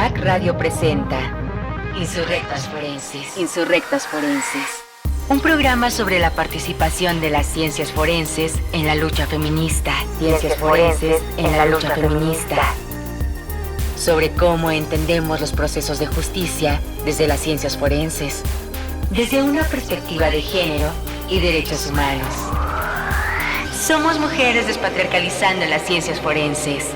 CIMAC Radio presenta Insurrectas Forenses. Insurrectas Forenses. Un programa sobre la participación de las ciencias forenses en la lucha feminista. Ciencias forenses en la lucha feminista. Sobre cómo entendemos los procesos de justicia desde las ciencias forenses, desde una perspectiva de género y derechos humanos. Somos mujeres despatriarcalizando las ciencias forenses.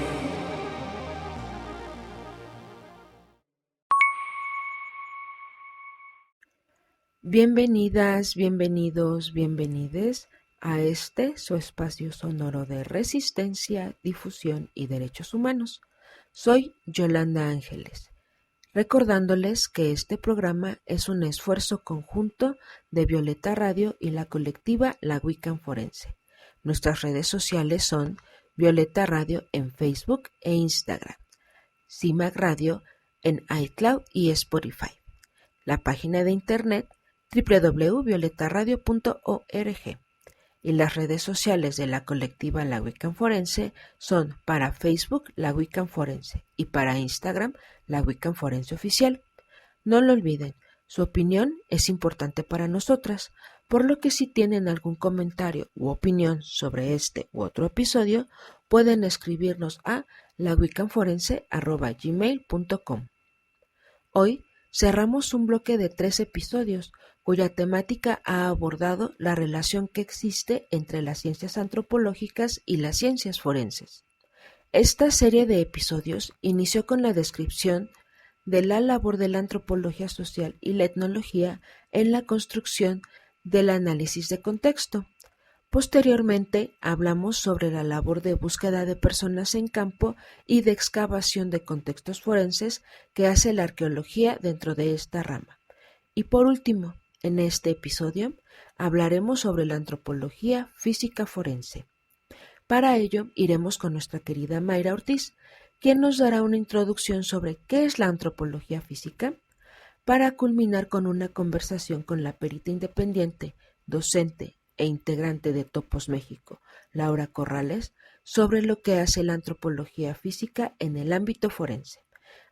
Bienvenidas, bienvenidos, bienvenides a su espacio sonoro de resistencia, difusión y derechos humanos. Soy Yolanda Ángeles, recordándoles que este programa es un esfuerzo conjunto de Violeta Radio y la colectiva La Wiccan Forense. Nuestras redes sociales son Violeta Radio en Facebook e Instagram, CIMAC Radio en iCloud y Spotify. La página de internet www.violetaradio.org y las redes sociales de la colectiva La Wiccan Forense son para Facebook La Wiccan Forense y para Instagram La Wiccan Forense Oficial. No lo olviden, su opinión es importante para nosotras, por lo que si tienen algún comentario u opinión sobre este u otro episodio, pueden escribirnos a lawiccanforense@gmail.com. Hoy cerramos un bloque de 3 episodios cuya temática ha abordado la relación que existe entre las ciencias antropológicas y las ciencias forenses. Esta serie de episodios inició con la descripción de la labor de la antropología social y la etnología en la construcción del análisis de contexto. Posteriormente, hablamos sobre la labor de búsqueda de personas en campo y de excavación de contextos forenses que hace la arqueología dentro de esta rama. Y por último, en este episodio, hablaremos sobre la antropología física forense. Para ello, iremos con nuestra querida Mayra Ortiz, quien nos dará una introducción sobre qué es la antropología física, para culminar con una conversación con la perita independiente, docente e integrante de Topos México, Laura Corrales, sobre lo que hace la antropología física en el ámbito forense.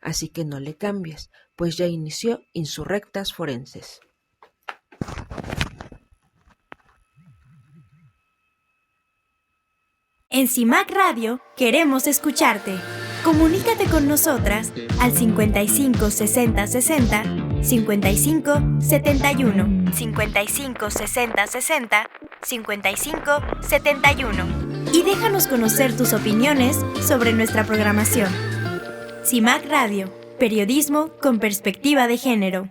Así que no le cambies, pues ya inició Insurrectas Forenses. En CIMAC Radio queremos escucharte. Comunícate con nosotras al 55 60 60 55 71 55 60 60 55 71 y déjanos conocer tus opiniones sobre nuestra programación. CIMAC Radio, periodismo con perspectiva de género.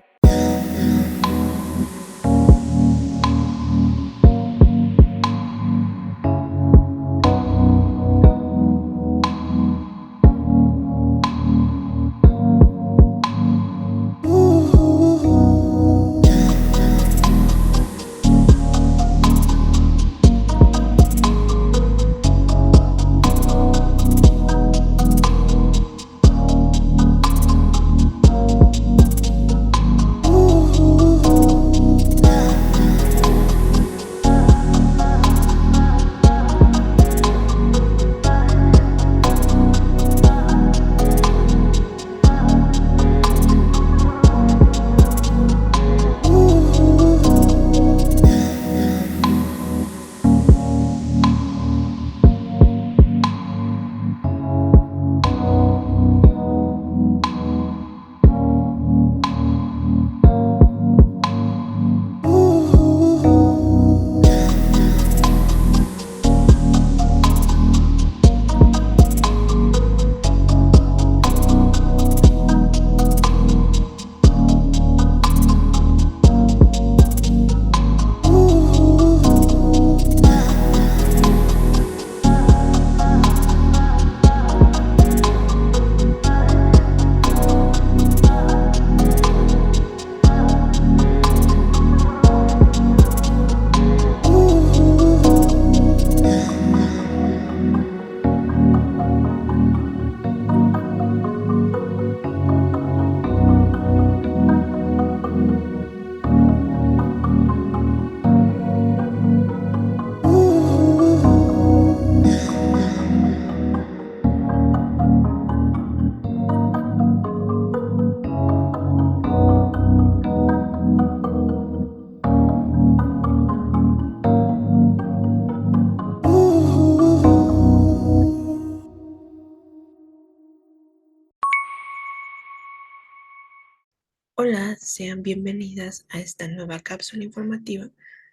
Hola, sean bienvenidas a esta nueva cápsula informativa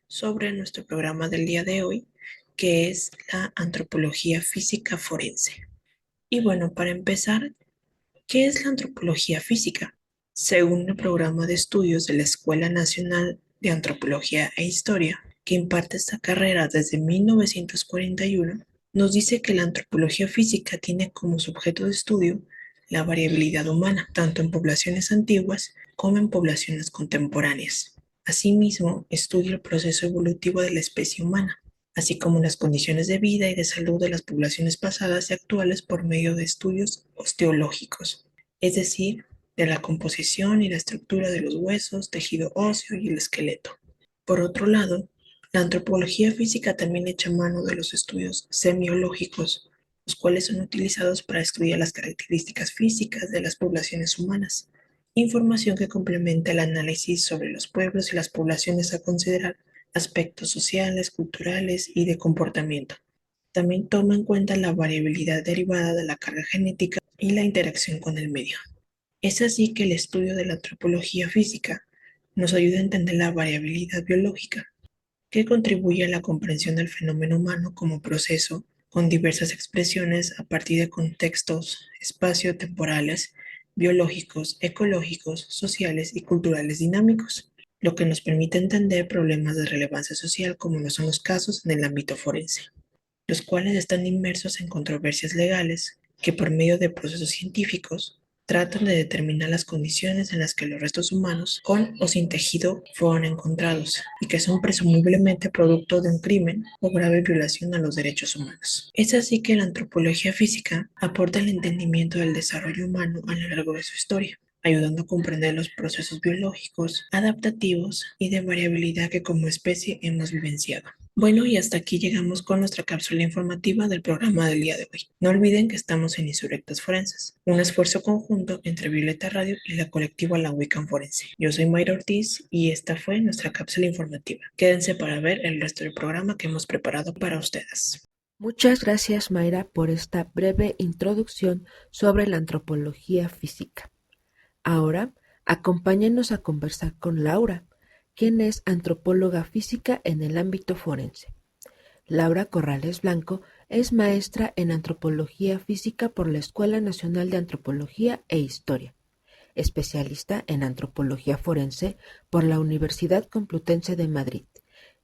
sobre nuestro programa del día de hoy, que es la antropología física forense. Y bueno, para empezar, ¿qué es la antropología física? Según el programa de estudios de la Escuela Nacional de Antropología e Historia, que imparte esta carrera desde 1941, nos dice que la antropología física tiene como su objeto de estudio la variabilidad humana, tanto en poblaciones antiguas como en poblaciones contemporáneas. Asimismo, estudia el proceso evolutivo de la especie humana, así como las condiciones de vida y de salud de las poblaciones pasadas y actuales por medio de estudios osteológicos, es decir, de la composición y la estructura de los huesos, tejido óseo y el esqueleto. Por otro lado, la antropología física también echa mano de los estudios semiológicos, los cuales son utilizados para estudiar las características físicas de las poblaciones humanas, información que complementa el análisis sobre los pueblos y las poblaciones a considerar aspectos sociales, culturales y de comportamiento. También toma en cuenta la variabilidad derivada de la carga genética y la interacción con el medio. Es así que el estudio de la antropología física nos ayuda a entender la variabilidad biológica, que contribuye a la comprensión del fenómeno humano como proceso con diversas expresiones a partir de contextos espacio-temporales, biológicos, ecológicos, sociales y culturales dinámicos, lo que nos permite entender problemas de relevancia social como lo son los casos en el ámbito forense, los cuales están inmersos en controversias legales que por medio de procesos científicos tratan de determinar las condiciones en las que los restos humanos con o sin tejido fueron encontrados y que son presumiblemente producto de un crimen o grave violación a los derechos humanos. Es así que la antropología física aporta el entendimiento del desarrollo humano a lo largo de su historia, ayudando a comprender los procesos biológicos, adaptativos y de variabilidad que como especie hemos vivenciado. Bueno, y hasta aquí llegamos con nuestra cápsula informativa del programa del día de hoy. No olviden que estamos en Insurrectas Forenses, un esfuerzo conjunto entre Violeta Radio y la colectiva La Wiccan Forense. Yo soy Mayra Ortiz y esta fue nuestra cápsula informativa. Quédense para ver el resto del programa que hemos preparado para ustedes. Muchas gracias, Mayra, por esta breve introducción sobre la antropología física. Ahora, acompáñenos a conversar con Laura, quien es antropóloga física en el ámbito forense. Laura Corrales Blanco es maestra en antropología física por la Escuela Nacional de Antropología e Historia, especialista en antropología forense por la Universidad Complutense de Madrid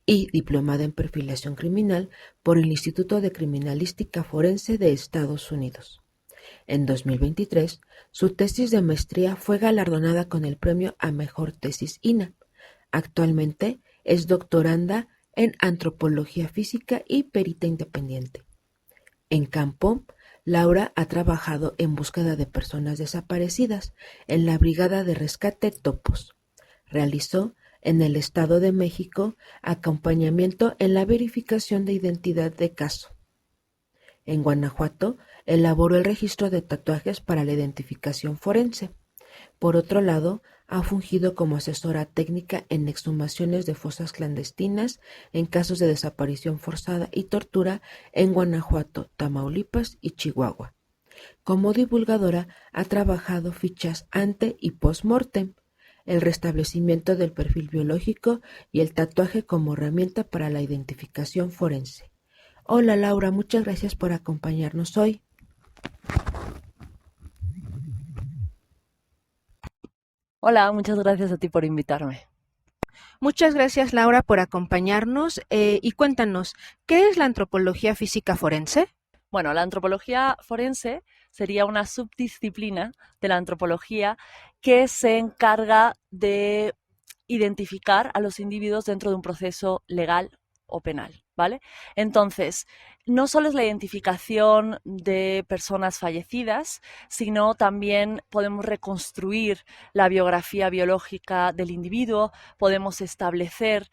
y diplomada en perfilación criminal por el Instituto de Criminalística Forense de Estados Unidos. En 2023, su tesis de maestría fue galardonada con el premio a Mejor Tesis INA. Actualmente es doctoranda en antropología física y perita independiente. En campo, Laura ha trabajado en búsqueda de personas desaparecidas en la Brigada de Rescate Topos. Realizó en el Estado de México acompañamiento en la verificación de identidad de caso. En Guanajuato, elaboró el registro de tatuajes para la identificación forense. Por otro lado, ha fungido como asesora técnica en exhumaciones de fosas clandestinas en casos de desaparición forzada y tortura en Guanajuato, Tamaulipas y Chihuahua. Como divulgadora, ha trabajado fichas ante y post-mortem, el restablecimiento del perfil biológico y el tatuaje como herramienta para la identificación forense. Hola Laura, muchas gracias por acompañarnos hoy. Hola, muchas gracias a ti por invitarme. Muchas gracias Laura por acompañarnos y cuéntanos, ¿qué es la antropología física forense? Bueno, la antropología forense sería una subdisciplina de la antropología que se encarga de identificar a los individuos dentro de un proceso legal o penal, ¿vale? Entonces, no solo es la identificación de personas fallecidas, sino también podemos reconstruir la biografía biológica del individuo, podemos establecer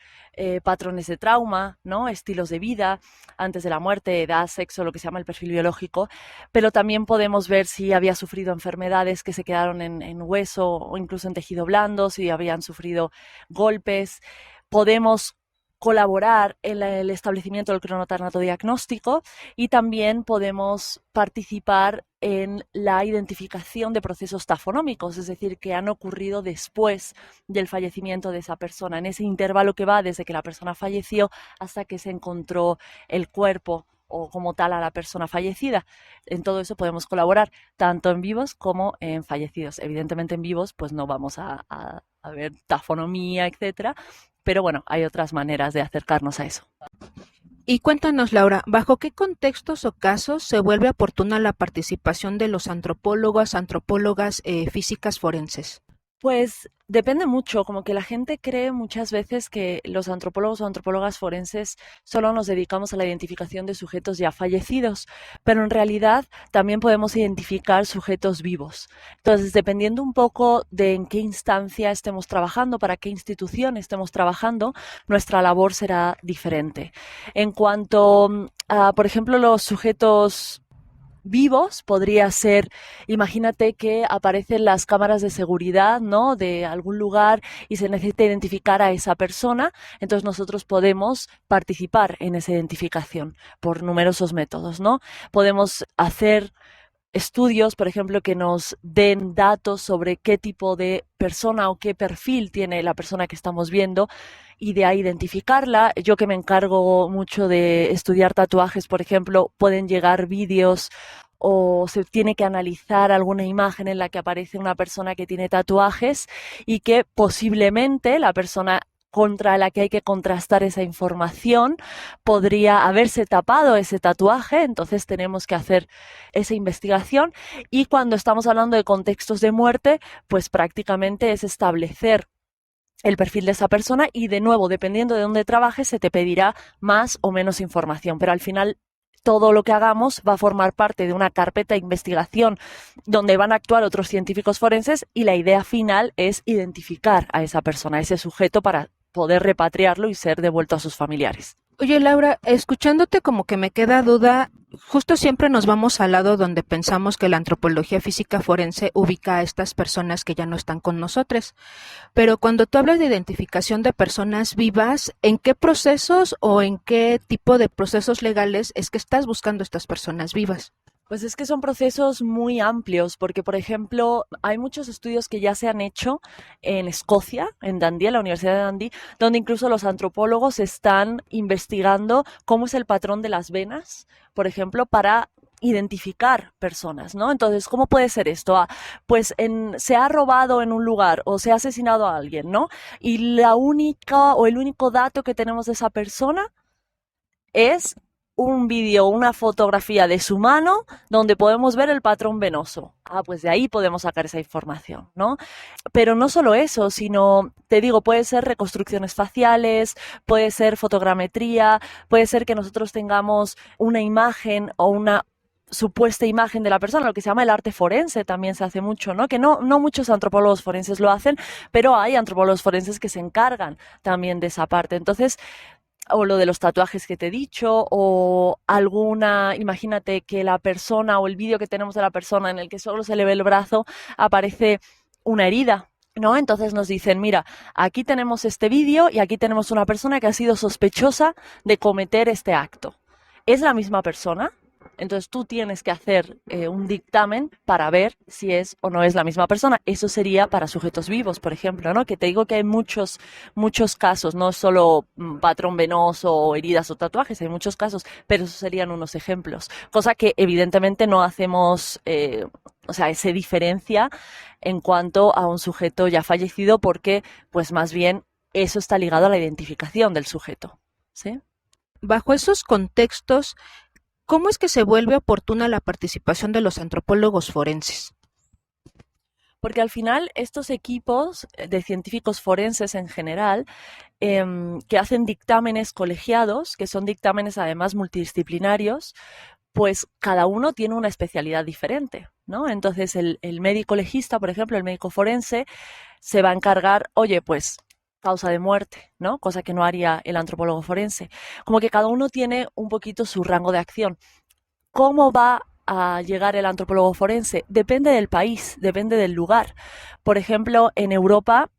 patrones de trauma, ¿no? Estilos de vida antes de la muerte, edad, sexo, lo que se llama el perfil biológico, pero también podemos ver si había sufrido enfermedades que se quedaron en hueso o incluso en tejido blando, si habían sufrido golpes. Podemos colaborar en el establecimiento del cronotanatodiagnóstico y también podemos participar en la identificación de procesos tafonómicos, es decir, que han ocurrido después del fallecimiento de esa persona, en ese intervalo que va desde que la persona falleció hasta que se encontró el cuerpo o como tal a la persona fallecida. En todo eso podemos colaborar, tanto en vivos como en fallecidos. Evidentemente en vivos pues no vamos a ver tafonomía, etcétera, pero bueno, hay otras maneras de acercarnos a eso. Y cuéntanos, Laura, ¿bajo qué contextos o casos se vuelve oportuna la participación de los antropólogas físicas forenses? Pues depende mucho, como que la gente cree muchas veces que los antropólogos o antropólogas forenses solo nos dedicamos a la identificación de sujetos ya fallecidos, pero en realidad también podemos identificar sujetos vivos. Entonces, dependiendo un poco de en qué instancia estemos trabajando, para qué institución estemos trabajando, nuestra labor será diferente. En cuanto a, por ejemplo, los sujetos vivos, podría ser, imagínate que aparecen las cámaras de seguridad, ¿no?, de algún lugar y se necesita identificar a esa persona, entonces nosotros podemos participar en esa identificación por numerosos métodos, ¿no? Podemos hacer estudios, por ejemplo, que nos den datos sobre qué tipo de persona o qué perfil tiene la persona que estamos viendo y de ahí identificarla. Yo que me encargo mucho de estudiar tatuajes, por ejemplo, pueden llegar vídeos o se tiene que analizar alguna imagen en la que aparece una persona que tiene tatuajes y que posiblemente la persona contra la que hay que contrastar esa información podría haberse tapado ese tatuaje, entonces tenemos que hacer esa investigación y cuando estamos hablando de contextos de muerte, pues prácticamente es establecer el perfil de esa persona y de nuevo, dependiendo de dónde trabajes, se te pedirá más o menos información, pero al final todo lo que hagamos va a formar parte de una carpeta de investigación donde van a actuar otros científicos forenses y la idea final es identificar a esa persona, a ese sujeto para poder repatriarlo y ser devuelto a sus familiares. Oye, Laura, escuchándote como que me queda duda, justo siempre nos vamos al lado donde pensamos que la antropología física forense ubica a estas personas que ya no están con nosotros. Pero cuando tú hablas de identificación de personas vivas, ¿en qué procesos o en qué tipo de procesos legales es que estás buscando estas personas vivas? Pues es que son procesos muy amplios, porque, por ejemplo, hay muchos estudios que ya se han hecho en Escocia, en Dundee, en la Universidad de Dundee, donde incluso los antropólogos están investigando cómo es el patrón de las venas, por ejemplo, para identificar personas, ¿no? Entonces, ¿cómo puede ser esto? Pues se ha robado en un lugar o se ha asesinado a alguien, ¿no? Y la única o el único dato que tenemos de esa persona es un vídeo, una fotografía de su mano donde podemos ver el patrón venoso. Pues de ahí podemos sacar esa información, ¿no? Pero no solo eso, sino, te digo, puede ser reconstrucciones faciales, puede ser fotogrametría, puede ser que nosotros tengamos una imagen o una supuesta imagen de la persona, lo que se llama el arte forense también se hace mucho, ¿no? Que no muchos antropólogos forenses lo hacen, pero hay antropólogos forenses que se encargan también de esa parte. Entonces, o lo de los tatuajes que te he dicho, o imagínate que la persona o el vídeo que tenemos de la persona en el que solo se le ve el brazo, aparece una herida, ¿no? Entonces nos dicen, mira, aquí tenemos este vídeo y aquí tenemos una persona que ha sido sospechosa de cometer este acto. ¿Es la misma persona? Entonces tú tienes que hacer un dictamen para ver si es o no es la misma persona. Eso sería para sujetos vivos, por ejemplo, ¿no? Que te digo que hay muchos casos, no solo patrón venoso o heridas o tatuajes, hay muchos casos, pero esos serían unos ejemplos. Cosa que evidentemente no hacemos, se diferencia en cuanto a un sujeto ya fallecido porque, pues más bien, eso está ligado a la identificación del sujeto, ¿sí? Bajo esos contextos, ¿cómo es que se vuelve oportuna la participación de los antropólogos forenses? Porque al final estos equipos de científicos forenses en general que hacen dictámenes colegiados, que son dictámenes además multidisciplinarios, pues cada uno tiene una especialidad diferente, ¿no? Entonces el médico legista, por ejemplo, el médico forense, se va a encargar, oye, pues causa de muerte, ¿no? Cosa que no haría el antropólogo forense. Como que cada uno tiene un poquito su rango de acción. ¿Cómo va a llegar el antropólogo forense? Depende del país, depende del lugar. Por ejemplo, en Europa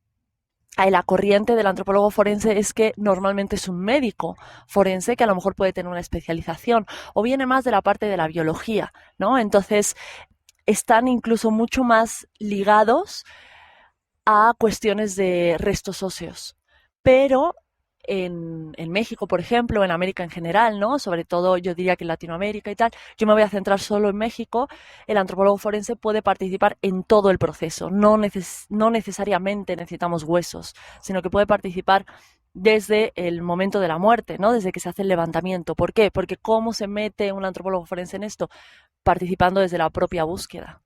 la corriente del antropólogo forense es que normalmente es un médico forense que a lo mejor puede tener una especialización o viene más de la parte de la biología, ¿no? Entonces están incluso mucho más ligados a cuestiones de restos óseos. Pero en México, por ejemplo, en América en general, ¿no? Sobre todo yo diría que en Latinoamérica y tal, yo me voy a centrar solo en México, el antropólogo forense puede participar en todo el proceso, no necesariamente necesitamos huesos, sino que puede participar desde el momento de la muerte, ¿no? Desde que se hace el levantamiento. ¿Por qué? Porque ¿cómo se mete un antropólogo forense en esto? Participando desde la propia búsqueda,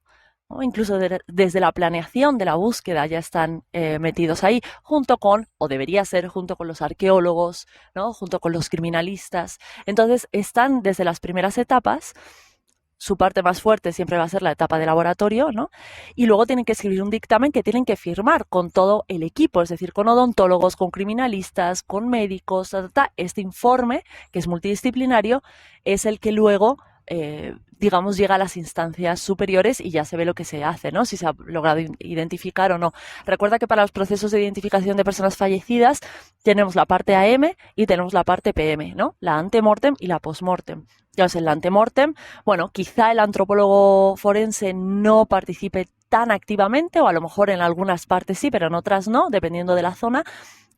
¿no? Incluso desde la planeación de la búsqueda ya están metidos ahí, junto con, o debería ser, junto con los arqueólogos, ¿no? Junto con los criminalistas. Entonces están desde las primeras etapas. Su parte más fuerte siempre va a ser la etapa de laboratorio, ¿no? Y luego tienen que escribir un dictamen que tienen que firmar con todo el equipo, es decir, con odontólogos, con criminalistas, con médicos. Este informe, que es multidisciplinario, es el que luego digamos, llega a las instancias superiores y ya se ve lo que se hace, ¿no? Si se ha logrado identificar o no. Recuerda que para los procesos de identificación de personas fallecidas tenemos la parte AM y tenemos la parte PM, ¿no? La antemortem y la postmortem. Entonces, en la antemortem, bueno, quizá el antropólogo forense no participe tan activamente, o a lo mejor en algunas partes sí, pero en otras no, dependiendo de la zona.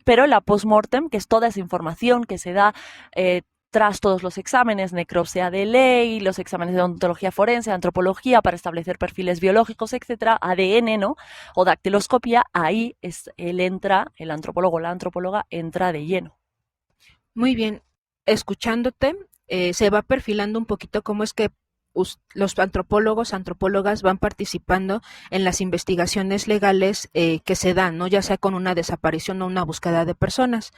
Pero en la postmortem, que es toda esa información que se da tras todos los exámenes, necropsia de ley, los exámenes de odontología forense, antropología para establecer perfiles biológicos, etcétera, ADN, ¿no? O dactiloscopia, ahí él entra, el antropólogo o la antropóloga entra de lleno. Muy bien, escuchándote, se va perfilando un poquito cómo es que los antropólogos, antropólogas van participando en las investigaciones legales que se dan, ¿no? Ya sea con una desaparición o una búsqueda de personas.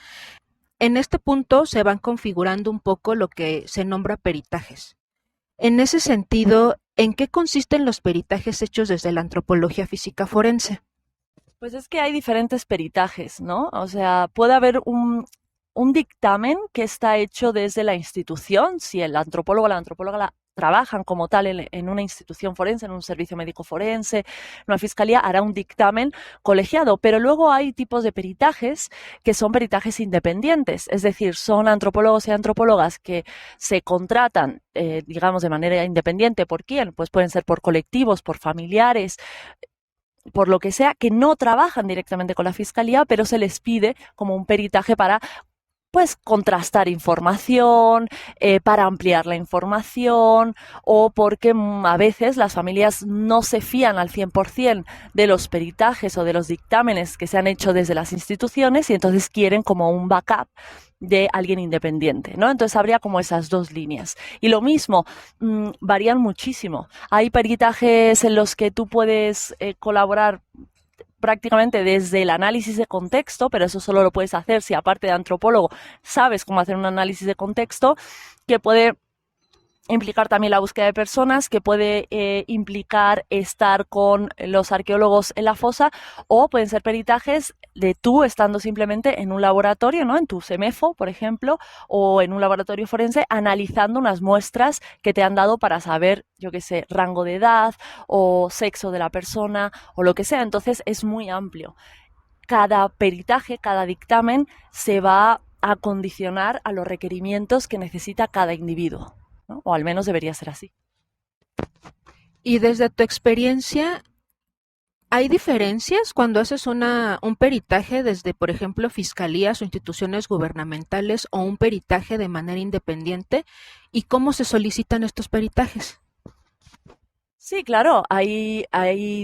En este punto se van configurando un poco lo que se nombra peritajes. En ese sentido, ¿en qué consisten los peritajes hechos desde la antropología física forense? Pues es que hay diferentes peritajes, ¿no? O sea, puede haber un dictamen que está hecho desde la institución, si el antropólogo o la antropóloga trabajan como tal en una institución forense, en un servicio médico forense, en una fiscalía, hará un dictamen colegiado. Pero luego hay tipos de peritajes que son peritajes independientes, es decir, son antropólogos y antropólogas que se contratan, digamos, de manera independiente. ¿Por quién? Pues pueden ser por colectivos, por familiares, por lo que sea, que no trabajan directamente con la fiscalía, pero se les pide como un peritaje para pues contrastar información, para ampliar la información, o porque a veces las familias no se fían al 100% de los peritajes o de los dictámenes que se han hecho desde las instituciones y entonces quieren como un backup de alguien independiente, ¿no? Entonces habría como esas dos líneas. Y lo mismo, varían muchísimo. Hay peritajes en los que tú puedes colaborar prácticamente desde el análisis de contexto, pero eso solo lo puedes hacer si aparte de antropólogo sabes cómo hacer un análisis de contexto, que puede implicar también la búsqueda de personas, que puede implicar estar con los arqueólogos en la fosa, o pueden ser peritajes de tú estando simplemente en un laboratorio, ¿no? En tu CEMEFO, por ejemplo, o en un laboratorio forense, analizando unas muestras que te han dado para saber, yo qué sé, rango de edad o sexo de la persona o lo que sea. Entonces es muy amplio. Cada peritaje, cada dictamen se va a condicionar a los requerimientos que necesita cada individuo, ¿no? O al menos debería ser así. Y desde tu experiencia, ¿hay diferencias cuando haces un peritaje desde, por ejemplo, fiscalías o instituciones gubernamentales o un peritaje de manera independiente? ¿Y cómo se solicitan estos peritajes? Sí, claro, hay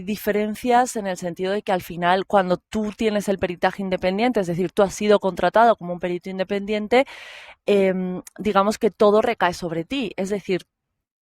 diferencias en el sentido de que al final cuando tú tienes el peritaje independiente, es decir, tú has sido contratado como un perito independiente, digamos que todo recae sobre ti, es decir,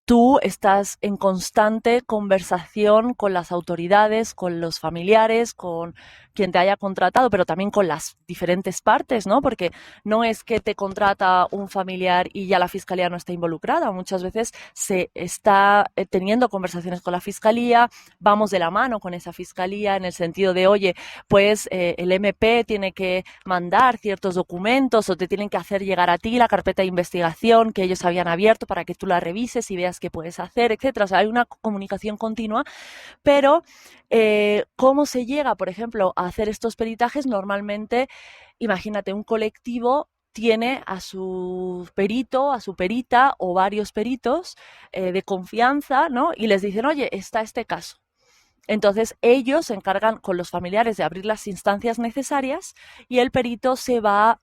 tú estás en constante conversación con las autoridades, con los familiares, con quien te haya contratado, pero también con las diferentes partes, ¿no? Porque no es que te contrata un familiar y ya la fiscalía no está involucrada. Muchas veces se está teniendo conversaciones con la fiscalía, vamos de la mano con esa fiscalía en el sentido de, oye, pues el MP tiene que mandar ciertos documentos o te tienen que hacer llegar a ti la carpeta de investigación que ellos habían abierto para que tú la revises y veas qué puedes hacer, etcétera. O sea, hay una comunicación continua, pero ¿cómo se llega, por ejemplo, a hacer estos peritajes, normalmente, imagínate, un colectivo tiene a su perito, a su perita o varios peritos de confianza, ¿no? Y les dicen, oye, está este caso. Entonces ellos se encargan con los familiares de abrir las instancias necesarias y el perito se va,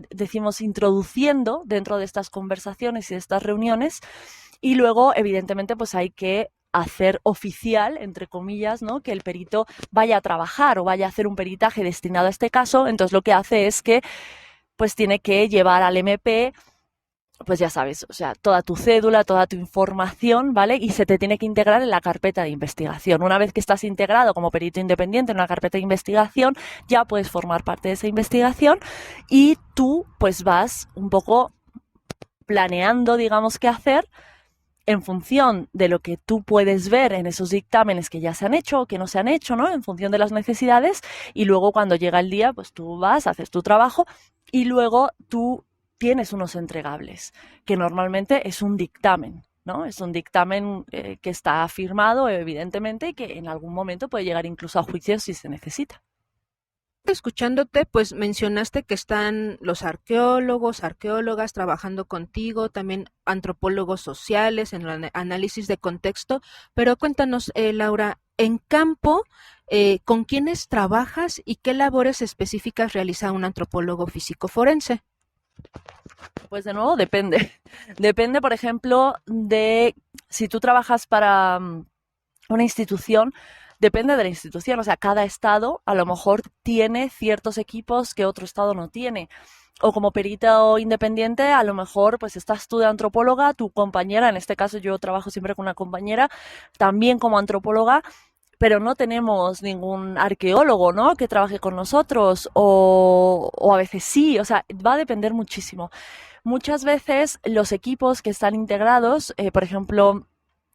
decimos, introduciendo dentro de estas conversaciones y de estas reuniones, y luego, evidentemente, pues hay que hacer oficial, entre comillas, ¿no?, que el perito vaya a trabajar o vaya a hacer un peritaje destinado a este caso. Entonces lo que hace es que pues tiene que llevar al MP, pues ya sabes, o sea, toda tu cédula, toda tu información, ¿vale? Y se te tiene que integrar en la carpeta de investigación. Una vez que estás integrado como perito independiente en una carpeta de investigación, ya puedes formar parte de esa investigación y tú pues vas un poco planeando, digamos, qué hacer en función de lo que tú puedes ver en esos dictámenes que ya se han hecho o que no se han hecho, ¿no? En función de las necesidades, y luego cuando llega el día, pues tú vas, haces tu trabajo y luego tú tienes unos entregables, que normalmente es un dictamen, ¿no? Es un dictamen que está firmado, evidentemente, y que en algún momento puede llegar incluso a juicio si se necesita. Escuchándote, pues mencionaste que están los arqueólogos, arqueólogas trabajando contigo, también antropólogos sociales en el análisis de contexto, pero cuéntanos, Laura, en campo, ¿con quiénes trabajas y qué labores específicas realiza un antropólogo físico forense? Pues de nuevo depende. Depende, por ejemplo, de si tú trabajas para una institución. Depende de la institución, o sea, cada estado a lo mejor tiene ciertos equipos que otro estado no tiene. O como perito independiente, a lo mejor pues estás tú de antropóloga, tu compañera, en este caso yo trabajo siempre con una compañera, también como antropóloga, pero no tenemos ningún arqueólogo, ¿no?, que trabaje con nosotros, o a veces sí, o sea, va a depender muchísimo. Muchas veces los equipos que están integrados, por ejemplo,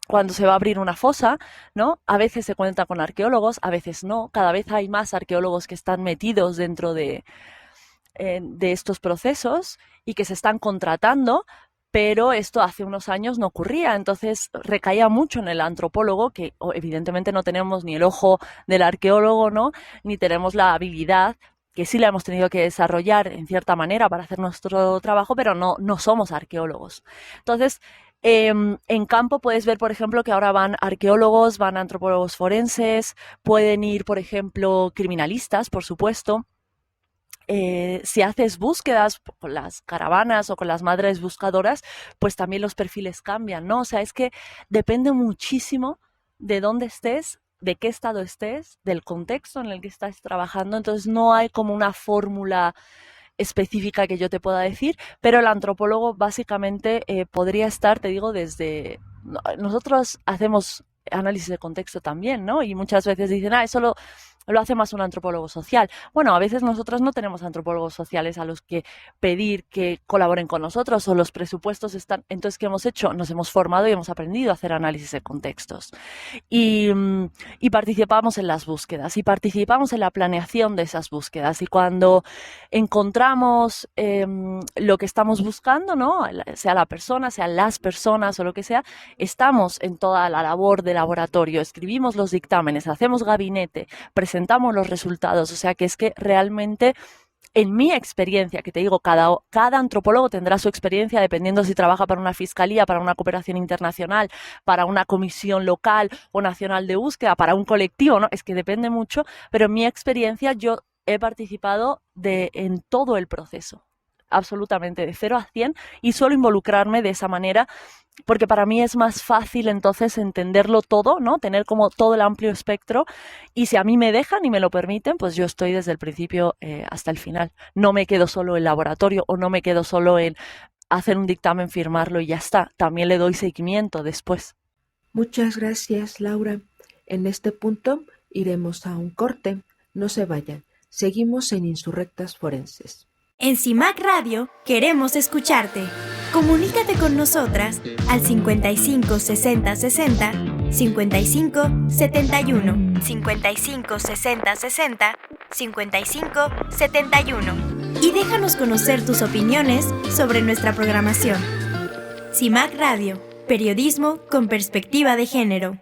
cuando se va a abrir una fosa, ¿no?, a veces se cuenta con arqueólogos, a veces no. Cada vez hay más arqueólogos que están metidos dentro de estos procesos y que se están contratando, pero esto hace unos años no ocurría. Entonces recaía mucho en el antropólogo, que evidentemente no tenemos ni el ojo del arqueólogo, ¿no?, ni tenemos la habilidad, que sí la hemos tenido que desarrollar en cierta manera para hacer nuestro trabajo, pero no somos arqueólogos. Entonces, en campo puedes ver, por ejemplo, que ahora van arqueólogos, van antropólogos forenses, pueden ir, por ejemplo, criminalistas, por supuesto. Si haces búsquedas con las caravanas o con las madres buscadoras, pues también los perfiles cambian, ¿no? O sea, es que depende muchísimo de dónde estés, de qué estado estés, del contexto en el que estás trabajando. Entonces no hay como una fórmula específica que yo te pueda decir, pero el antropólogo básicamente podría estar, te digo, desde... Nosotros hacemos análisis de contexto también, ¿no? Y muchas veces dicen, eso lo hace más un antropólogo social. Bueno, a veces nosotros no tenemos antropólogos sociales a los que pedir que colaboren con nosotros, o los presupuestos están... Entonces, ¿qué hemos hecho? Nos hemos formado y hemos aprendido a hacer análisis de contextos. Y participamos en las búsquedas y participamos en la planeación de esas búsquedas. Y cuando encontramos lo que estamos buscando, ¿no?, sea la persona, sean las personas o lo que sea, estamos en toda la labor de laboratorio, escribimos los dictámenes, hacemos gabinete, presentamos los resultados. O sea, que es que realmente, en mi experiencia, que te digo, cada antropólogo tendrá su experiencia dependiendo si trabaja para una fiscalía, para una cooperación internacional, para una comisión local o nacional de búsqueda, para un colectivo, ¿no? Es que depende mucho, pero en mi experiencia yo he participado en todo el proceso, absolutamente, de 0 a 100, y suelo involucrarme de esa manera, porque para mí es más fácil entonces entenderlo todo, ¿no?, tener como todo el amplio espectro, y si a mí me dejan y me lo permiten, pues yo estoy desde el principio hasta el final. No me quedo solo en laboratorio, o no me quedo solo en hacer un dictamen, firmarlo y ya está. También le doy seguimiento después. Muchas gracias, Laura. En este punto iremos a un corte. No se vayan. Seguimos en Insurrectas Forenses. En CIMAC Radio queremos escucharte. Comunícate con nosotras al 55 60 60 55 71, 55 60 60 55 71, y déjanos conocer tus opiniones sobre nuestra programación. CIMAC Radio, periodismo con perspectiva de género.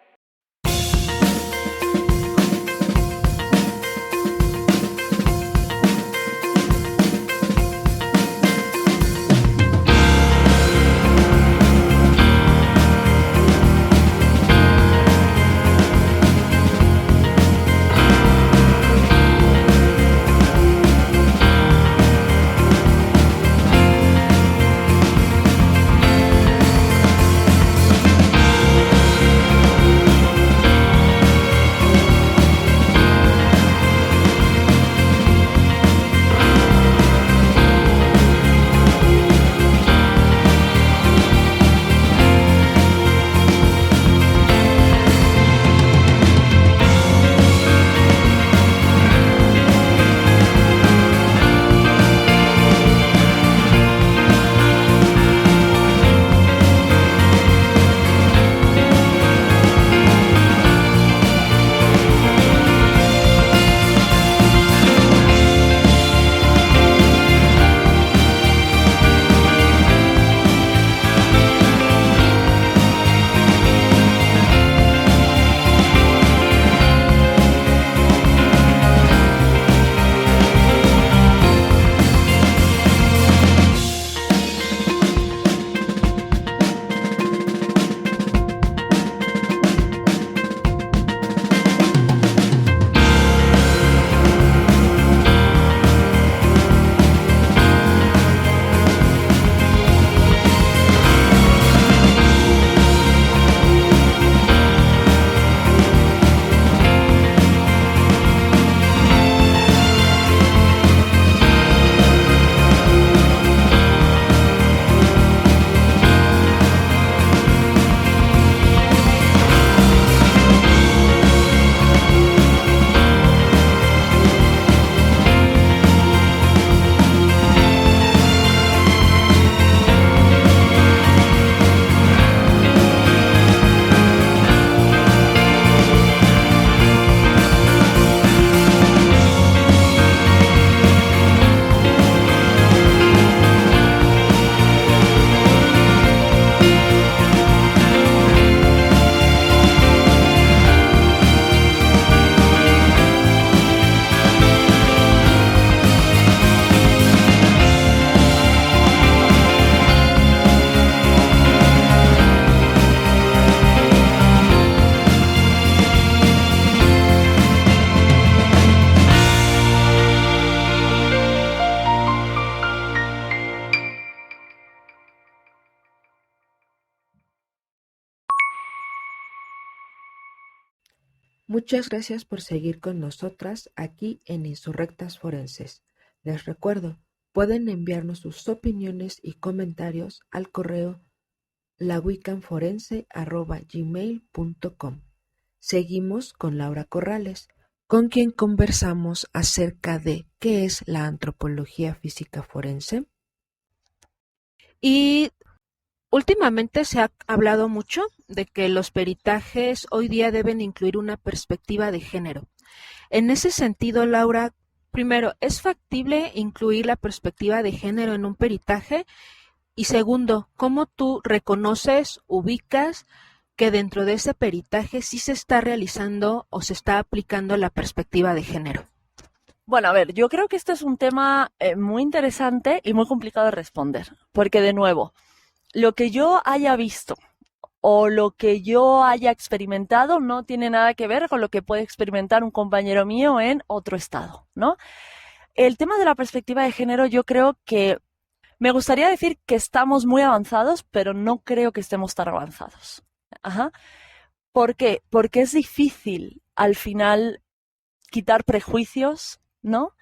Muchas gracias por seguir con nosotras aquí en Insurrectas Forenses. Les recuerdo, pueden enviarnos sus opiniones y comentarios al correo lawiccanforense@gmail.com. Seguimos con Laura Corrales, con quien conversamos acerca de qué es la antropología física forense. Y últimamente se ha hablado mucho de que los peritajes hoy día deben incluir una perspectiva de género. En ese sentido, Laura, primero, ¿es factible incluir la perspectiva de género en un peritaje? Y segundo, ¿cómo tú reconoces, ubicas que dentro de ese peritaje sí se está realizando o se está aplicando la perspectiva de género? Bueno, a ver, yo creo que este es un tema muy interesante y muy complicado de responder, porque de nuevo, lo que yo haya visto o lo que yo haya experimentado no tiene nada que ver con lo que puede experimentar un compañero mío en otro estado, ¿no? El tema de la perspectiva de género, yo creo que me gustaría decir que estamos muy avanzados, pero no creo que estemos tan avanzados. Ajá. ¿Por qué? Porque es difícil al final quitar prejuicios, ¿no?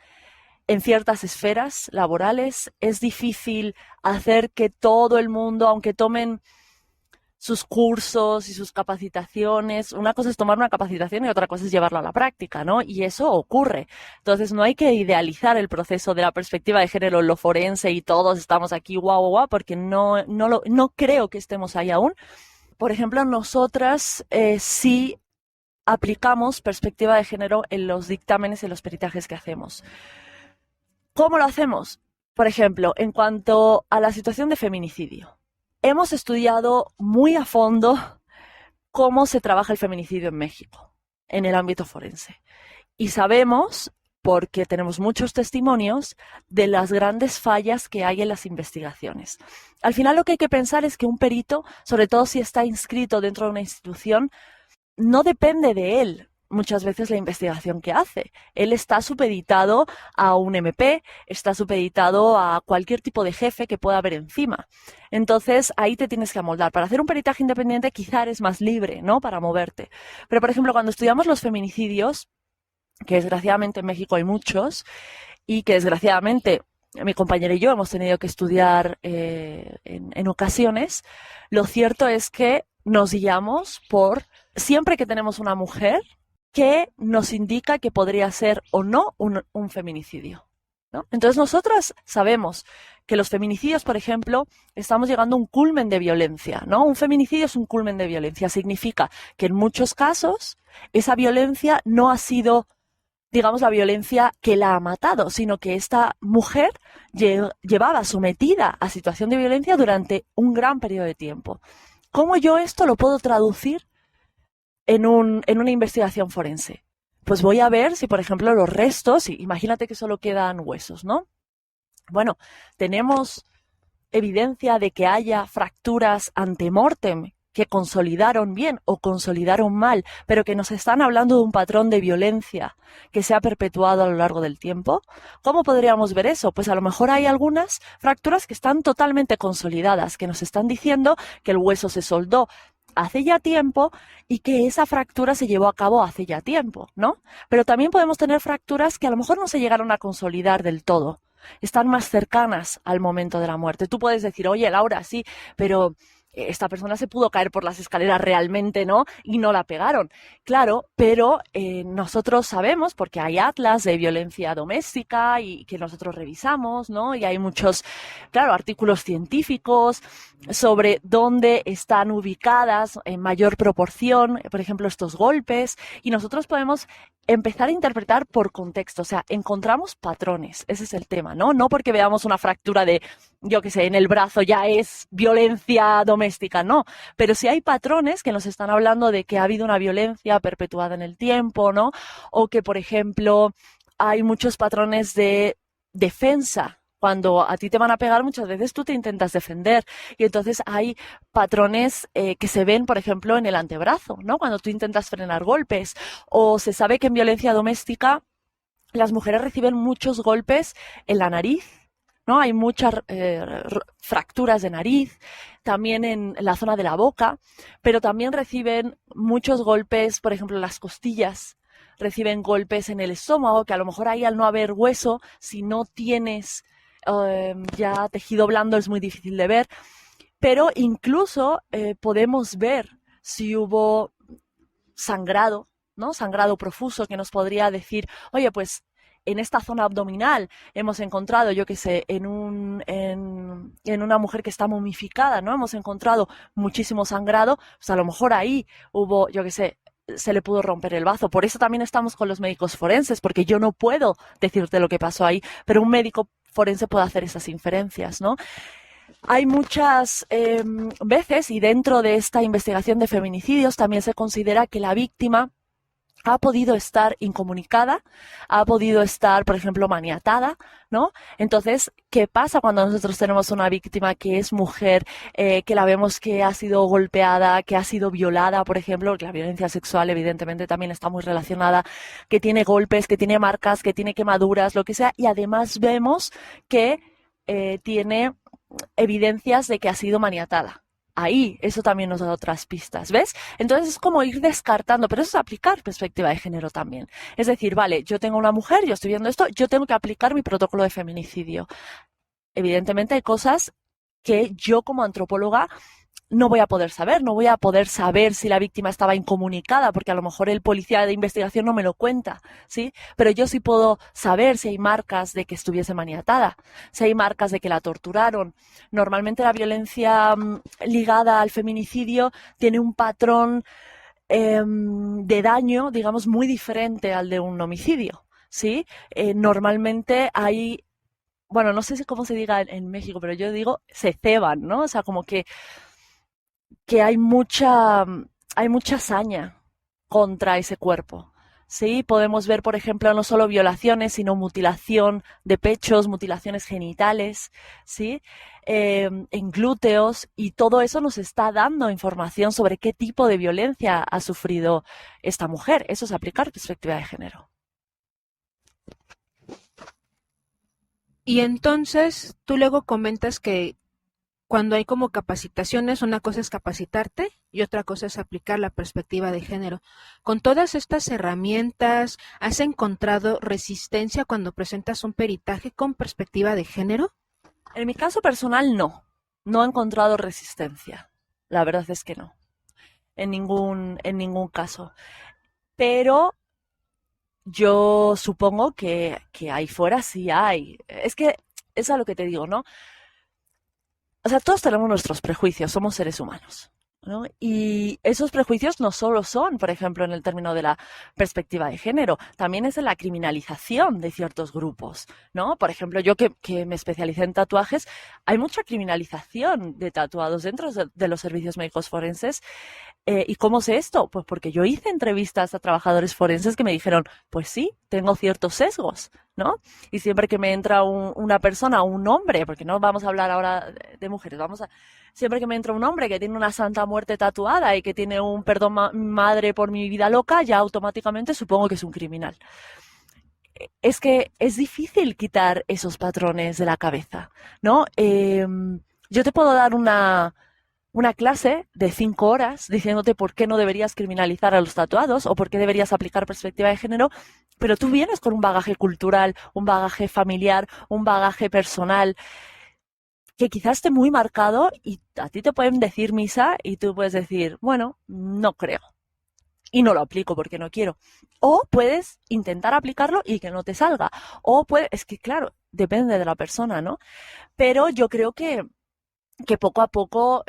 En ciertas esferas laborales es difícil hacer que todo el mundo, aunque tomen sus cursos y sus capacitaciones, una cosa es tomar una capacitación y otra cosa es llevarla a la práctica, ¿no? Y eso ocurre. Entonces no hay que idealizar el proceso de la perspectiva de género en lo forense y todos estamos aquí guau, guau, porque no creo que estemos ahí aún. Por ejemplo, nosotras sí aplicamos perspectiva de género en los dictámenes y en los peritajes que hacemos. ¿Cómo lo hacemos? Por ejemplo, en cuanto a la situación de feminicidio. Hemos estudiado muy a fondo cómo se trabaja el feminicidio en México, en el ámbito forense. Y sabemos, porque tenemos muchos testimonios, de las grandes fallas que hay en las investigaciones. Al final lo que hay que pensar es que un perito, sobre todo si está inscrito dentro de una institución, no depende de él muchas veces la investigación que hace. Él está supeditado a un MP, está supeditado a cualquier tipo de jefe que pueda haber encima. Entonces, ahí te tienes que amoldar. Para hacer un peritaje independiente quizá eres más libre, ¿no? Para moverte. Pero, por ejemplo, cuando estudiamos los feminicidios, que desgraciadamente en México hay muchos, y que desgraciadamente mi compañera y yo hemos tenido que estudiar en ocasiones, lo cierto es que nos guiamos por, siempre que tenemos una mujer, que nos indica que podría ser o no un feminicidio, ¿no? Entonces nosotras sabemos que los feminicidios, por ejemplo, estamos llegando a un culmen de violencia, ¿no? Un feminicidio es un culmen de violencia. Significa que en muchos casos esa violencia no ha sido, digamos, la violencia que la ha matado, sino que esta mujer llevaba sometida a situación de violencia durante un gran periodo de tiempo. ¿Cómo yo esto lo puedo traducir en una investigación forense? Pues voy a ver si, por ejemplo, los restos, imagínate que solo quedan huesos, ¿no? Bueno, tenemos evidencia de que haya fracturas antemortem que consolidaron bien o consolidaron mal, pero que nos están hablando de un patrón de violencia que se ha perpetuado a lo largo del tiempo. ¿Cómo podríamos ver eso? Pues a lo mejor hay algunas fracturas que están totalmente consolidadas, que nos están diciendo que el hueso se soldó hace ya tiempo y que esa fractura se llevó a cabo hace ya tiempo, ¿no? Pero también podemos tener fracturas que a lo mejor no se llegaron a consolidar del todo, están más cercanas al momento de la muerte. Tú puedes decir, oye, Laura, sí, pero esta persona se pudo caer por las escaleras realmente, ¿no? Y no la pegaron. Claro, pero nosotros sabemos, porque hay atlas de violencia doméstica y que nosotros revisamos, ¿no? Y hay muchos, claro, artículos científicos sobre dónde están ubicadas en mayor proporción, por ejemplo, estos golpes, y nosotros podemos empezar a interpretar por contexto, o sea, encontramos patrones, ese es el tema, ¿no? No porque veamos una fractura de, yo qué sé, en el brazo ya es violencia doméstica, no, pero sí hay patrones que nos están hablando de que ha habido una violencia perpetuada en el tiempo, ¿no? O que, por ejemplo, hay muchos patrones de defensa. Cuando a ti te van a pegar, muchas veces tú te intentas defender y entonces hay patrones que se ven, por ejemplo, en el antebrazo, ¿no? Cuando tú intentas frenar golpes, o se sabe que en violencia doméstica las mujeres reciben muchos golpes en la nariz, ¿no? Hay muchas fracturas de nariz, también en la zona de la boca, pero también reciben muchos golpes, por ejemplo, en las costillas, reciben golpes en el estómago, que a lo mejor ahí al no haber hueso, si no tienes ya tejido blando es muy difícil de ver, pero incluso podemos ver si hubo sangrado, ¿no? Sangrado profuso que nos podría decir, oye, pues en esta zona abdominal hemos encontrado, yo qué sé, en una mujer que está momificada, ¿no? Hemos encontrado muchísimo sangrado, pues a lo mejor ahí hubo, yo qué sé, se le pudo romper el bazo. Por eso también estamos con los médicos forenses, porque yo no puedo decirte lo que pasó ahí, pero un médico forense puede hacer esas inferencias, ¿no? Hay muchas veces, y dentro de esta investigación de feminicidios también se considera que la víctima ha podido estar incomunicada, ha podido estar, por ejemplo, maniatada, ¿no? Entonces, ¿qué pasa cuando nosotros tenemos una víctima que es mujer, que la vemos que ha sido golpeada, que ha sido violada, por ejemplo? Porque la violencia sexual evidentemente también está muy relacionada, que tiene golpes, que tiene marcas, que tiene quemaduras, lo que sea, y además vemos que tiene evidencias de que ha sido maniatada. Ahí, eso también nos da otras pistas, ¿ves? Entonces es como ir descartando, pero eso es aplicar perspectiva de género también. Es decir, vale, yo tengo una mujer, yo estoy viendo esto, yo tengo que aplicar mi protocolo de feminicidio. Evidentemente hay cosas que yo como antropóloga no voy a poder saber, no voy a poder saber si la víctima estaba incomunicada, porque a lo mejor el policía de investigación no me lo cuenta, ¿sí? Pero yo sí puedo saber si hay marcas de que estuviese maniatada, si hay marcas de que la torturaron. Normalmente la violencia ligada al feminicidio tiene un patrón de daño, digamos, muy diferente al de un homicidio, ¿sí? Normalmente hay, bueno, no sé cómo se diga en México, pero yo digo, se ceban, ¿no? O sea, como que hay mucha saña contra ese cuerpo. Sí, podemos ver, por ejemplo, no solo violaciones, sino mutilación de pechos, mutilaciones genitales, ¿sí? En glúteos, y todo eso nos está dando información sobre qué tipo de violencia ha sufrido esta mujer. Eso es aplicar perspectiva de género. Y entonces tú luego comentas que cuando hay como capacitaciones, una cosa es capacitarte y otra cosa es aplicar la perspectiva de género. Con todas estas herramientas, ¿has encontrado resistencia cuando presentas un peritaje con perspectiva de género? En mi caso personal, no. No he encontrado resistencia. La verdad es que no. En ningún caso. Pero yo supongo que ahí fuera sí hay. Es que es a lo que te digo, ¿no? O sea, todos tenemos nuestros prejuicios, somos seres humanos, ¿no? Y esos prejuicios no solo son, por ejemplo, en el término de la perspectiva de género, también es en la criminalización de ciertos grupos, ¿no? Por ejemplo, yo que me especialicé en tatuajes, hay mucha criminalización de tatuados dentro de los servicios médicos forenses. ¿Y cómo sé esto? Pues porque yo hice entrevistas a trabajadores forenses que me dijeron, pues sí, tengo ciertos sesgos, ¿no? Y siempre que me entra una persona, un hombre, porque no vamos a hablar ahora de mujeres, siempre que me entra un hombre que tiene una santa muerte tatuada y que tiene un perdón madre por mi vida loca, ya automáticamente supongo que es un criminal. Es que es difícil quitar esos patrones de la cabeza, ¿no? Yo te puedo dar una clase de 5 horas diciéndote por qué no deberías criminalizar a los tatuados o por qué deberías aplicar perspectiva de género, pero tú vienes con un bagaje cultural, un bagaje familiar, un bagaje personal que quizás esté muy marcado y a ti te pueden decir misa y tú puedes decir, bueno, no creo y no lo aplico porque no quiero. O puedes intentar aplicarlo y que no te salga. O es que claro, depende de la persona, ¿no? Pero yo creo que poco a poco,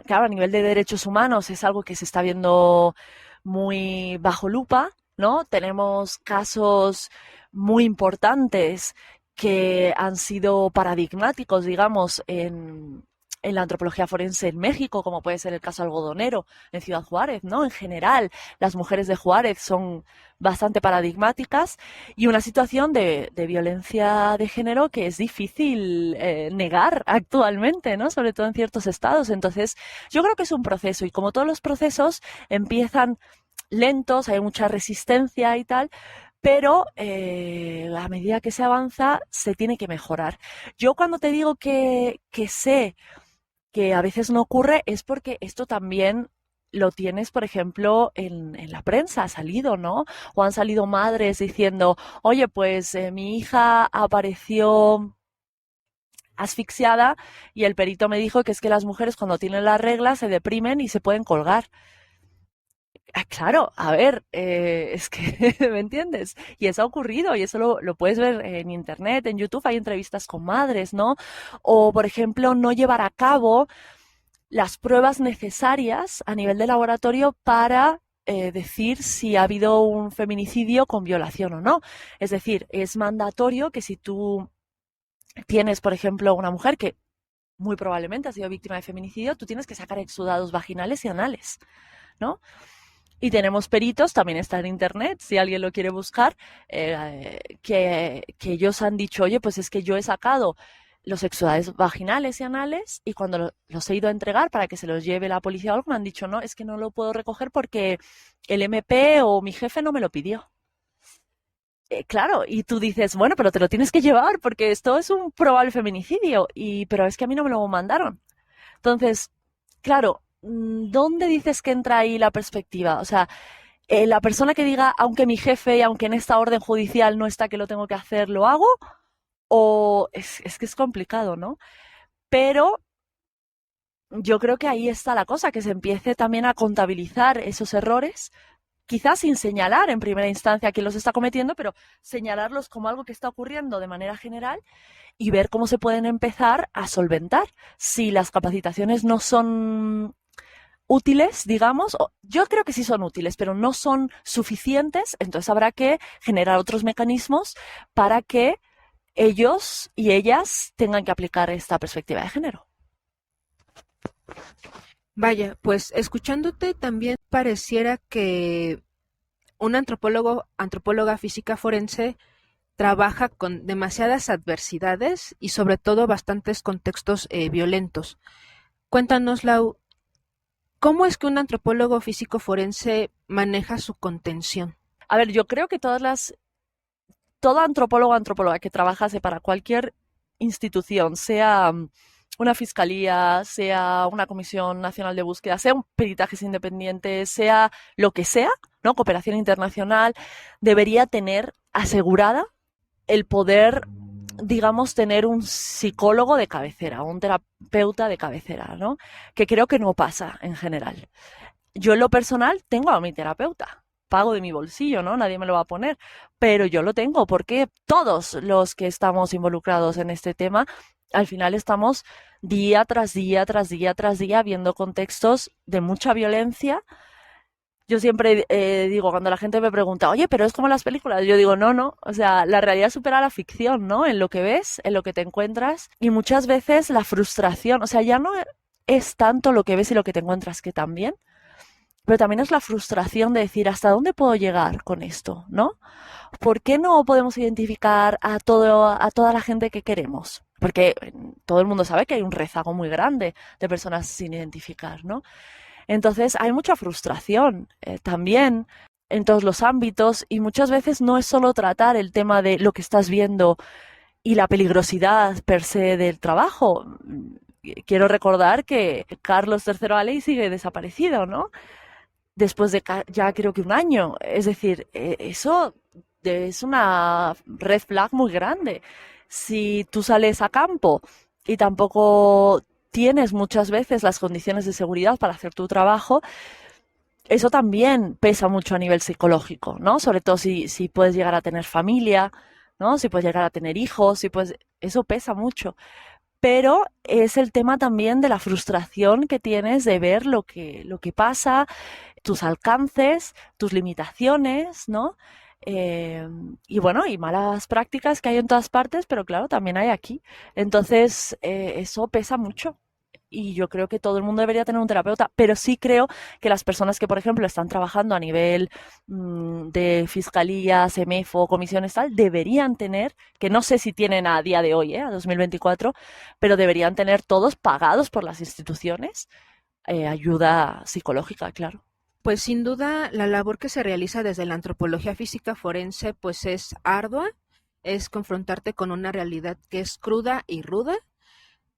claro, a nivel de derechos humanos es algo que se está viendo muy bajo lupa, ¿no? Tenemos casos muy importantes que han sido paradigmáticos, digamos, en la antropología forense en México, como puede ser el caso algodonero en Ciudad Juárez, ¿no? En general, las mujeres de Juárez son bastante paradigmáticas y una situación de violencia de género que es difícil negar actualmente, ¿no? Sobre todo en ciertos estados. Entonces, yo creo que es un proceso y como todos los procesos empiezan lentos, hay mucha resistencia y tal, pero a medida que se avanza se tiene que mejorar. Yo cuando te digo que sé que a veces no ocurre es porque esto también lo tienes, por ejemplo, en la prensa, ha salido, ¿no? O han salido madres diciendo, oye, pues mi hija apareció asfixiada y el perito me dijo que es que las mujeres cuando tienen la regla se deprimen y se pueden colgar. Claro, a ver, es que, ¿me entiendes? Y eso ha ocurrido y eso lo puedes ver en internet, en YouTube, hay entrevistas con madres, ¿no? O, por ejemplo, no llevar a cabo las pruebas necesarias a nivel de laboratorio para decir si ha habido un feminicidio con violación o no. Es decir, es mandatorio que si tú tienes, por ejemplo, una mujer que muy probablemente ha sido víctima de feminicidio, tú tienes que sacar exudados vaginales y anales, ¿no? Y tenemos peritos, también está en internet, si alguien lo quiere buscar, que ellos han dicho, oye, pues es que yo he sacado los exudados vaginales y anales y cuando los he ido a entregar para que se los lleve la policía o algo, me han dicho, no, es que no lo puedo recoger porque el MP o mi jefe no me lo pidió. Claro, y tú dices, bueno, pero te lo tienes que llevar porque esto es un probable feminicidio, pero es que a mí no me lo mandaron. Entonces, claro, ¿dónde dices que entra ahí la perspectiva? O sea, la persona que diga, aunque mi jefe y aunque en esta orden judicial no está que lo tengo que hacer, ¿lo hago? O es que es complicado, ¿no? Pero yo creo que ahí está la cosa, que se empiece también a contabilizar esos errores, quizás sin señalar en primera instancia a quién los está cometiendo, pero señalarlos como algo que está ocurriendo de manera general y ver cómo se pueden empezar a solventar. Si las capacitaciones no son útiles, digamos, yo creo que sí son útiles, pero no son suficientes, entonces habrá que generar otros mecanismos para que ellos y ellas tengan que aplicar esta perspectiva de género. Vaya, pues escuchándote también pareciera que un antropóloga física forense trabaja con demasiadas adversidades y sobre todo bastantes contextos violentos. Cuéntanos, Lau, ¿cómo es que un antropólogo físico forense maneja su contención? A ver, yo creo que todo antropólogo o antropóloga que trabajase para cualquier institución, sea una fiscalía, sea una comisión nacional de búsqueda, sea un peritajes independientes, sea lo que sea, ¿no? Cooperación internacional, debería tener asegurada el poder, digamos, tener un psicólogo de cabecera, un terapeuta de cabecera, ¿no? Que creo que no pasa en general. Yo en lo personal tengo a mi terapeuta, pago de mi bolsillo, ¿no? Nadie me lo va a poner, pero yo lo tengo porque todos los que estamos involucrados en este tema, al final estamos día tras día, tras día, tras día, viendo contextos de mucha violencia. Yo siempre digo, cuando la gente me pregunta, oye, pero es como las películas, yo digo, no, no, o sea, la realidad supera la ficción, ¿no? En lo que ves, en lo que te encuentras, y muchas veces la frustración, o sea, ya no es tanto lo que ves y lo que te encuentras, que también, pero también es la frustración de decir, ¿hasta dónde puedo llegar con esto, ¿no? ¿Por qué no podemos identificar a toda la gente que queremos? Porque todo el mundo sabe que hay un rezago muy grande de personas sin identificar, ¿no? Entonces hay mucha frustración también en todos los ámbitos y muchas veces no es solo tratar el tema de lo que estás viendo y la peligrosidad per se del trabajo. Quiero recordar que Carlos III Aley sigue desaparecido, ¿no? Después de ya creo que un año. Es decir, eso es una red flag muy grande. Si tú sales a campo y tampoco tienes muchas veces las condiciones de seguridad para hacer tu trabajo, eso también pesa mucho a nivel psicológico, ¿no? Sobre todo si puedes llegar a tener familia, ¿no? Si puedes llegar a tener hijos, eso pesa mucho. Pero es el tema también de la frustración que tienes de ver lo que pasa, tus alcances, tus limitaciones, ¿no? Y bueno, y malas prácticas que hay en todas partes, pero claro, también hay aquí. Entonces, eso pesa mucho. Y yo creo que todo el mundo debería tener un terapeuta, pero sí creo que las personas que, por ejemplo, están trabajando a nivel de fiscalía, SEMEFO, comisiones tal, deberían tener, que no sé si tienen a día de hoy, a 2024, pero deberían tener todos pagados por las instituciones, ayuda psicológica, claro. Pues sin duda la labor que se realiza desde la antropología física forense pues es ardua, es confrontarte con una realidad que es cruda y ruda.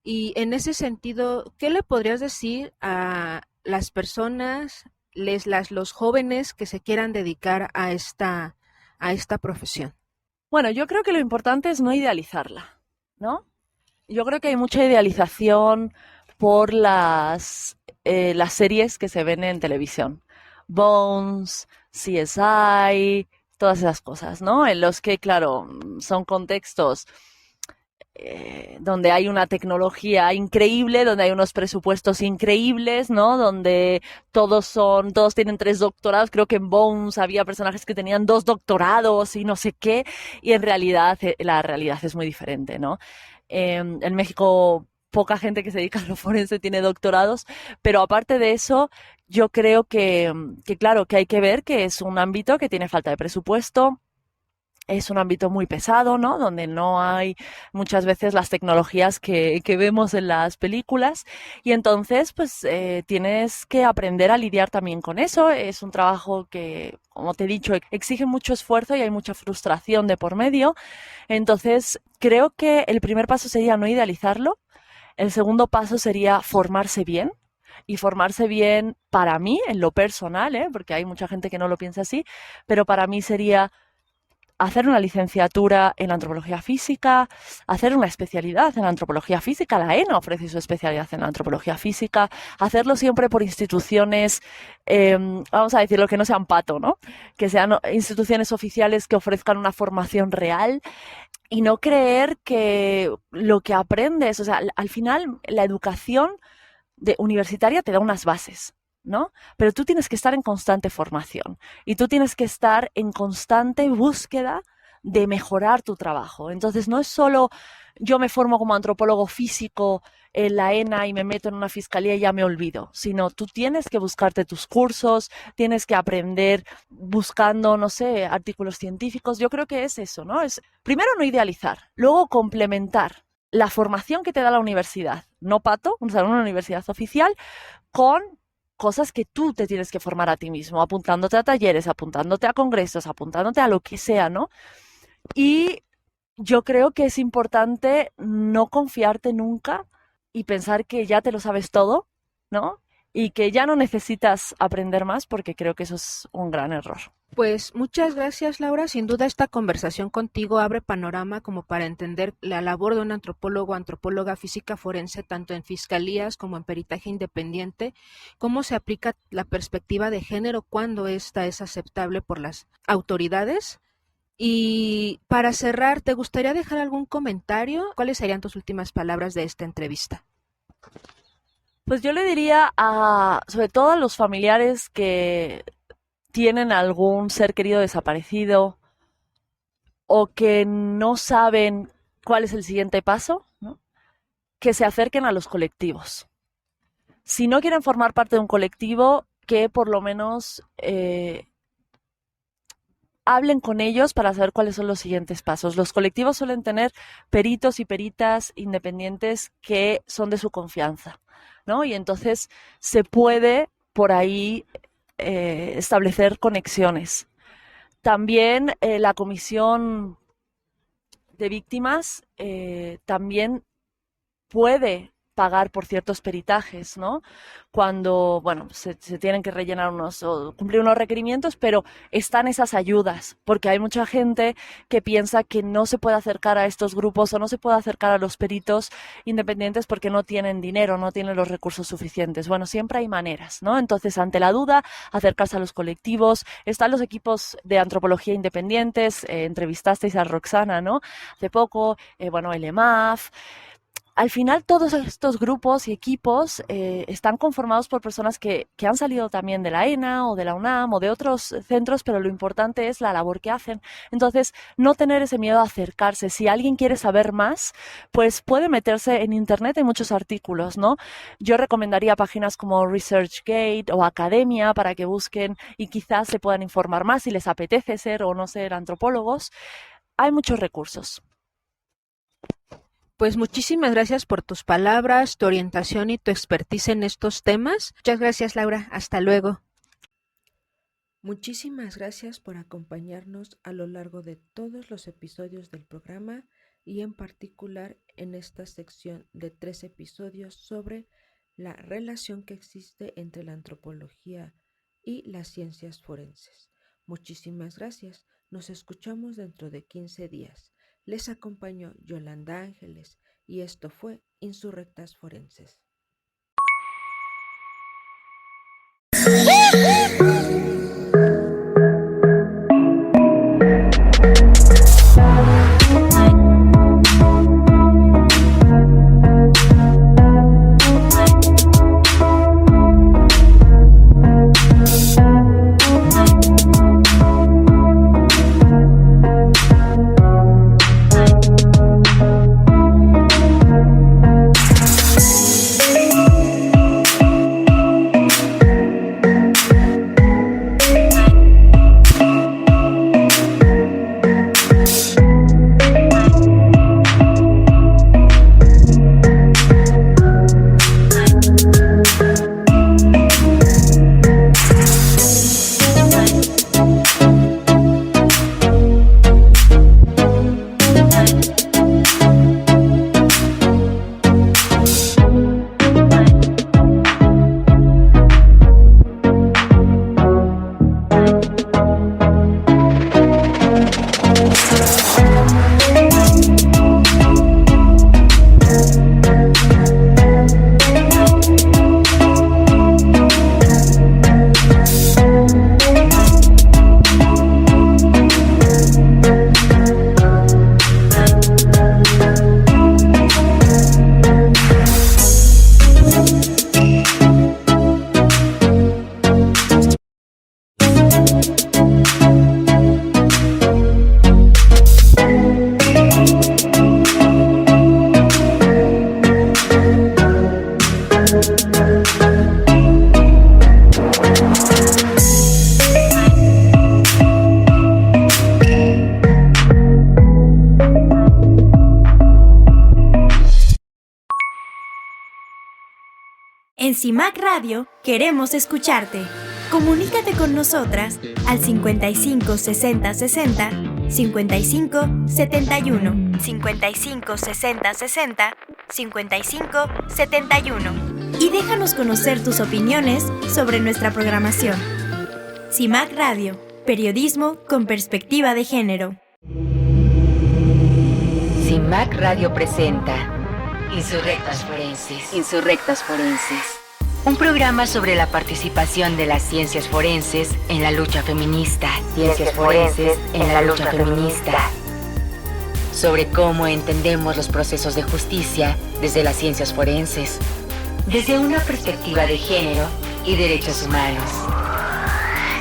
Y en ese sentido, ¿qué le podrías decir a las personas, los jóvenes que se quieran dedicar a esta profesión? Bueno, yo creo que lo importante es no idealizarla, ¿no? Yo creo que hay mucha idealización por las series que se ven en televisión. Bones, CSI, todas esas cosas, ¿no? En los que, claro, son contextos donde hay una tecnología increíble, donde hay unos presupuestos increíbles, ¿no? Donde todos tienen 3 doctorados. Creo que en Bones había personajes que tenían 2 doctorados y no sé qué, y en realidad la realidad es muy diferente, ¿no? En México poca gente que se dedica a lo forense tiene doctorados, pero aparte de eso, yo creo que claro, que hay que ver que es un ámbito que tiene falta de presupuesto. Es un ámbito muy pesado, ¿no? Donde no hay muchas veces las tecnologías que vemos en las películas, y entonces pues tienes que aprender a lidiar también con eso. Es un trabajo que, como te he dicho, exige mucho esfuerzo y hay mucha frustración de por medio. Entonces creo que el primer paso sería no idealizarlo. El segundo paso sería formarse bien. Y formarse bien para mí, en lo personal, porque hay mucha gente que no lo piensa así, pero para mí sería hacer una licenciatura en antropología física, hacer una especialidad en antropología física. La ENA ofrece su especialidad en antropología física, hacerlo siempre por instituciones, vamos a decirlo, que no sean pato, ¿no? Que sean instituciones oficiales que ofrezcan una formación real, y no creer que lo que aprendes, o sea, al final la educación universitaria te da unas bases, ¿no? Pero tú tienes que estar en constante formación y tú tienes que estar en constante búsqueda de mejorar tu trabajo. Entonces no es solo yo me formo como antropólogo físico en la ENA y me meto en una fiscalía y ya me olvido, sino tú tienes que buscarte tus cursos, tienes que aprender buscando, no sé, artículos científicos. Yo creo que es eso, ¿no? Es primero no idealizar, luego complementar la formación que te da la universidad, no pato, o sea, una universidad oficial, con cosas que tú te tienes que formar a ti mismo, apuntándote a talleres, apuntándote a congresos, apuntándote a lo que sea, ¿no? Y yo creo que es importante no confiarte nunca y pensar que ya te lo sabes todo, ¿no? Y que ya no necesitas aprender más, porque creo que eso es un gran error. Pues muchas gracias, Laura. Sin duda esta conversación contigo abre panorama como para entender la labor de un antropólogo o antropóloga física forense tanto en fiscalías como en peritaje independiente, cómo se aplica la perspectiva de género cuando ésta es aceptable por las autoridades. Y para cerrar, ¿te gustaría dejar algún comentario? ¿Cuáles serían tus últimas palabras de esta entrevista? Pues yo le diría sobre todo a los familiares que tienen algún ser querido desaparecido o que no saben cuál es el siguiente paso, ¿no? Que se acerquen a los colectivos. Si no quieren formar parte de un colectivo, que por lo menos hablen con ellos para saber cuáles son los siguientes pasos. Los colectivos suelen tener peritos y peritas independientes que son de su confianza, ¿no? Y entonces se puede por ahí establecer conexiones. También la comisión de víctimas también puede pagar por ciertos peritajes, ¿no? Cuando, bueno, se tienen que rellenar o cumplir unos requerimientos, pero están esas ayudas, porque hay mucha gente que piensa que no se puede acercar a estos grupos o no se puede acercar a los peritos independientes porque no tienen dinero, no tienen los recursos suficientes. Bueno, siempre hay maneras, ¿no? Entonces, ante la duda, acercarse a los colectivos. Están los equipos de antropología independientes, entrevistasteis a Roxana, ¿no? Hace poco, bueno, el EMAF. Al final todos estos grupos y equipos están conformados por personas que han salido también de la ENA o de la UNAM o de otros centros, pero lo importante es la labor que hacen. Entonces, no tener ese miedo a acercarse. Si alguien quiere saber más, pues puede meterse en internet, hay muchos artículos, ¿no? Yo recomendaría páginas como ResearchGate o Academia para que busquen y quizás se puedan informar más si les apetece ser o no ser antropólogos. Hay muchos recursos. Pues muchísimas gracias por tus palabras, tu orientación y tu expertise en estos temas. Muchas gracias, Laura. Hasta luego. Muchísimas gracias por acompañarnos a lo largo de todos los episodios del programa y en particular en esta sección de 3 episodios sobre la relación que existe entre la antropología y las ciencias forenses. Muchísimas gracias. Nos escuchamos dentro de 15 días. Les acompañó Yolanda Ángeles y esto fue Insurrectas Forenses. En CIMAC Radio queremos escucharte. Comunícate con nosotras al 55 60 60 55 71 55 60 60 55 71 y déjanos conocer tus opiniones sobre nuestra programación. CIMAC Radio, periodismo con perspectiva de género. CIMAC Radio presenta Insurrectas Forenses. Insurrectas Forenses. Un programa sobre la participación de las ciencias forenses en la lucha feminista. Ciencias forenses en la lucha feminista. Sobre cómo entendemos los procesos de justicia desde las ciencias forenses, desde una perspectiva de género y derechos humanos.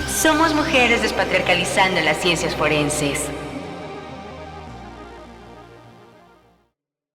Somos mujeres despatriarcalizando las ciencias forenses.